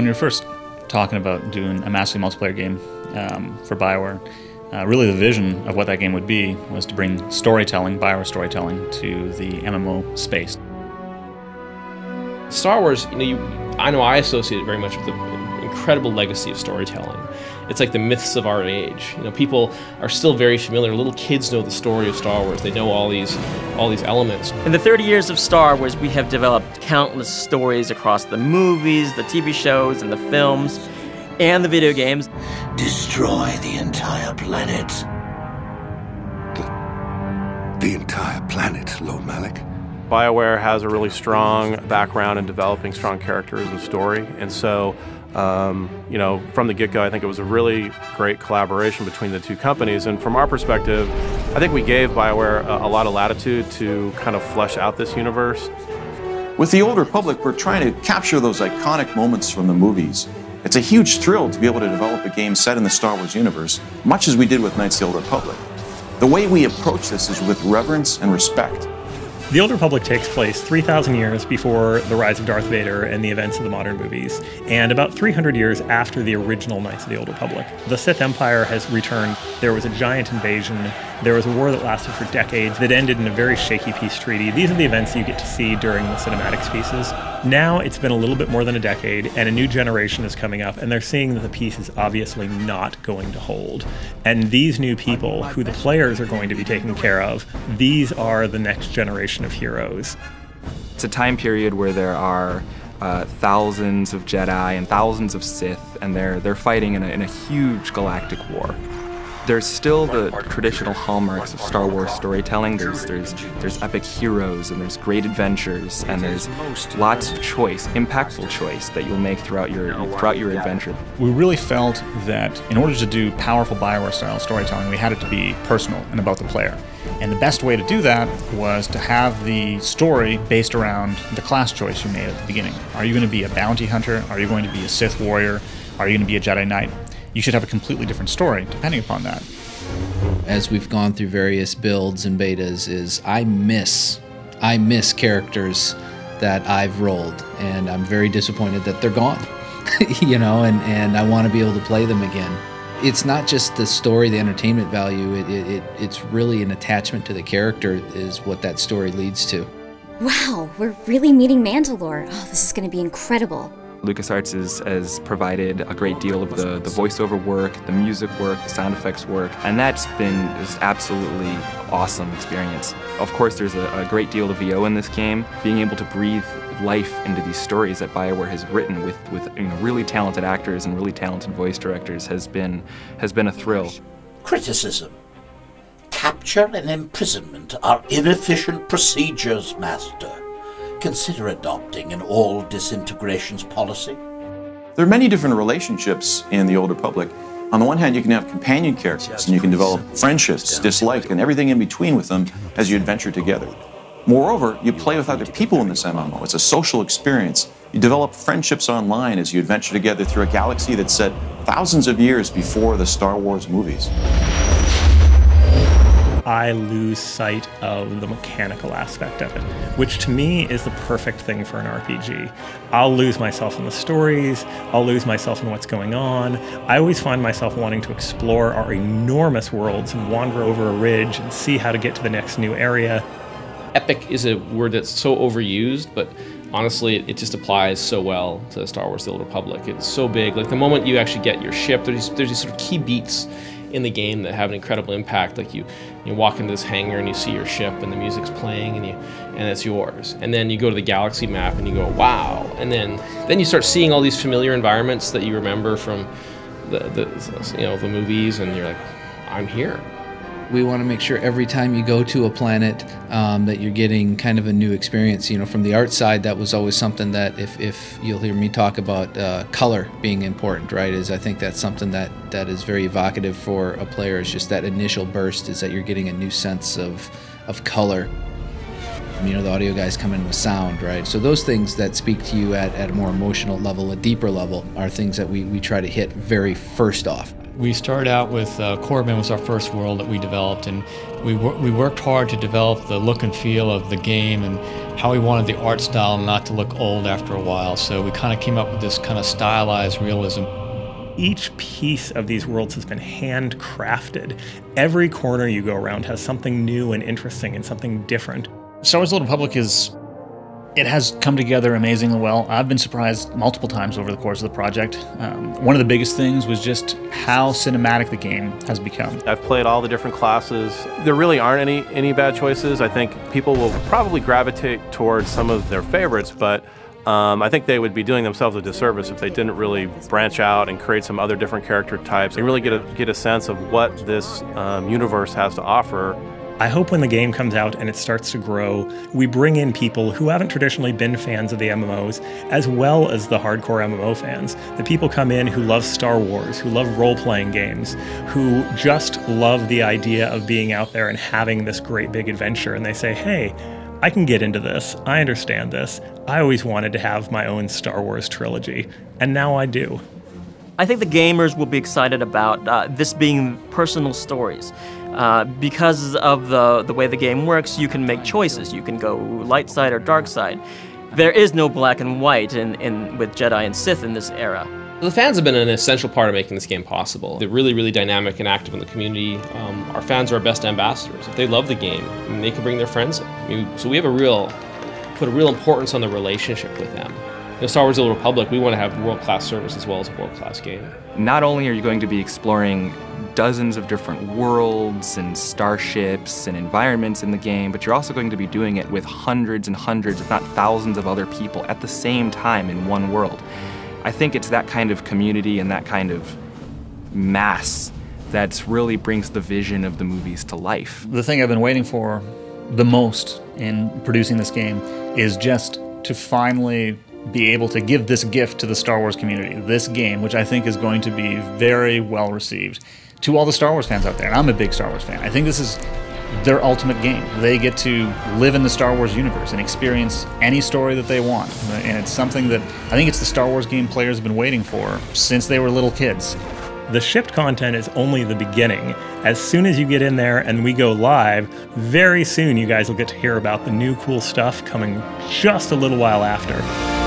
we were first talking about doing a massively multiplayer game for BioWare, really the vision of what that game would be was to bring storytelling, BioWare storytelling, to the MMO space. Star Wars, I know I associate it very much with the incredible legacy of storytelling. It's like the myths of our age. People are still very familiar. Little kids know the story of Star Wars. They know all these elements. In the 30 years of Star Wars, we have developed countless stories across the movies, the TV shows, and the films, and the video games. Destroy the entire planet. The entire planet, Lord Malik. BioWare has a really strong background in developing strong characters and story, and so from the get-go, I think it was a really great collaboration between the two companies. And from our perspective, I think we gave BioWare a lot of latitude to kind of flesh out this universe. With the Old Republic, we're trying to capture those iconic moments from the movies. It's a huge thrill to be able to develop a game set in the Star Wars universe, much as we did with Knights of the Old Republic. The way we approach this is with reverence and respect. The Old Republic takes place 3,000 years before the rise of Darth Vader and the events of the modern movies, and about 300 years after the original Knights of the Old Republic. The Sith Empire has returned. There was a giant invasion. There was a war that lasted for decades that ended in a very shaky peace treaty. These are the events you get to see during the cinematics pieces. Now it's been a little bit more than a decade, and a new generation is coming up, and they're seeing that the peace is obviously not going to hold. And these new people, who the players are going to be taking care of, these are the next generation of heroes. It's a time period where there are thousands of Jedi and thousands of Sith, and they're fighting in a huge galactic war. There's still the traditional hallmarks of Star Wars storytelling. There's epic heroes, and there's great adventures, and there's lots of choice, impactful choice that you'll make throughout your adventure. We really felt that in order to do powerful BioWare-style storytelling, we had it to be personal and about the player. And the best way to do that was to have the story based around the class choice you made at the beginning. Are you going to be a bounty hunter? Are you going to be a Sith warrior? Are you going to be a Jedi Knight? You should have a completely different story depending upon that. As we've gone through various builds and betas, I miss characters that I've rolled, and I'm very disappointed that they're gone. And I want to be able to play them again. It's not just the story, the entertainment value, it's really an attachment to the character is what that story leads to. Wow, we're really meeting Mandalore. Oh, this is going to be incredible. LucasArts has provided a great deal of the voiceover work, the music work, the sound effects work, and that's been this absolutely awesome experience. Of course, there's a great deal of VO in this game. Being able to breathe life into these stories that BioWare has written with really talented actors and really talented voice directors has been a thrill. Criticism. Capture and imprisonment are inefficient procedures, Master. Consider adopting an all-disintegrations policy. There are many different relationships in the Old Republic. On the one hand, you can have companion characters, and you can develop friendships, dislike, and everything in between with them as you adventure together. Moreover, you play with other people in this MMO. It's a social experience. You develop friendships online as you adventure together through a galaxy that's set thousands of years before the Star Wars movies. I lose sight of the mechanical aspect of it, which to me is the perfect thing for an RPG. I'll lose myself in the stories, I'll lose myself in what's going on. I always find myself wanting to explore our enormous worlds and wander over a ridge and see how to get to the next new area. Epic is a word that's so overused, but honestly, it just applies so well to Star Wars: The Old Republic. It's so big. Like the moment you actually get your ship, there's these sort of key beats in the game that have an incredible impact. Like you walk into this hangar and you see your ship and the music's playing and it's yours. And then you go to the galaxy map and you go, wow. And then you start seeing all these familiar environments that you remember from the movies, and you're like, I'm here. We want to make sure every time you go to a planet that you're getting kind of a new experience. From the art side, that was always something that if you'll hear me talk about color being important, right, is I think that's something that is very evocative for a player. It's just that initial burst is that you're getting a new sense of color. The audio guys come in with sound, right? So those things that speak to you at a more emotional level, a deeper level, are things that we try to hit very first off. We started out with Corbin was our first world that we developed, and we worked hard to develop the look and feel of the game and how we wanted the art style not to look old after a while. So we kind of came up with this kind of stylized realism. Each piece of these worlds has been handcrafted. Every corner you go around has something new and interesting and something different. Star Wars: The Old Republic it has come together amazingly well. I've been surprised multiple times over the course of the project. One of the biggest things was just how cinematic the game has become. I've played all the different classes. There really aren't any bad choices. I think people will probably gravitate towards some of their favorites, but I think they would be doing themselves a disservice if they didn't really branch out and create some other different character types and really get a sense of what this universe has to offer. I hope when the game comes out and it starts to grow, we bring in people who haven't traditionally been fans of the MMOs, as well as the hardcore MMO fans. The people come in who love Star Wars, who love role-playing games, who just love the idea of being out there and having this great big adventure, and they say, hey, I can get into this, I understand this, I always wanted to have my own Star Wars trilogy, and now I do. I think the gamers will be excited about this being personal stories. Because of the way the game works, you can make choices. You can go light side or dark side. There is no black and white with Jedi and Sith in this era. The fans have been an essential part of making this game possible. They're really, really dynamic and active in the community. Our fans are our best ambassadors. If they love the game, they can bring their friends in. So we have put a real importance on the relationship with them. Star Wars: The Old Republic, we want to have world-class service as well as a world-class game. Not only are you going to be exploring dozens of different worlds and starships and environments in the game, but you're also going to be doing it with hundreds and hundreds, if not thousands of other people at the same time in one world. I think it's that kind of community and that kind of mass that really brings the vision of the movies to life. The thing I've been waiting for the most in producing this game is just to finally be able to give this gift to the Star Wars community, this game, which I think is going to be very well received to all the Star Wars fans out there. And I'm a big Star Wars fan. I think this is their ultimate game. They get to live in the Star Wars universe and experience any story that they want. And it's something that I think it's the Star Wars game players have been waiting for since they were little kids. The shipped content is only the beginning. As soon as you get in there and we go live, very soon you guys will get to hear about the new cool stuff coming just a little while after.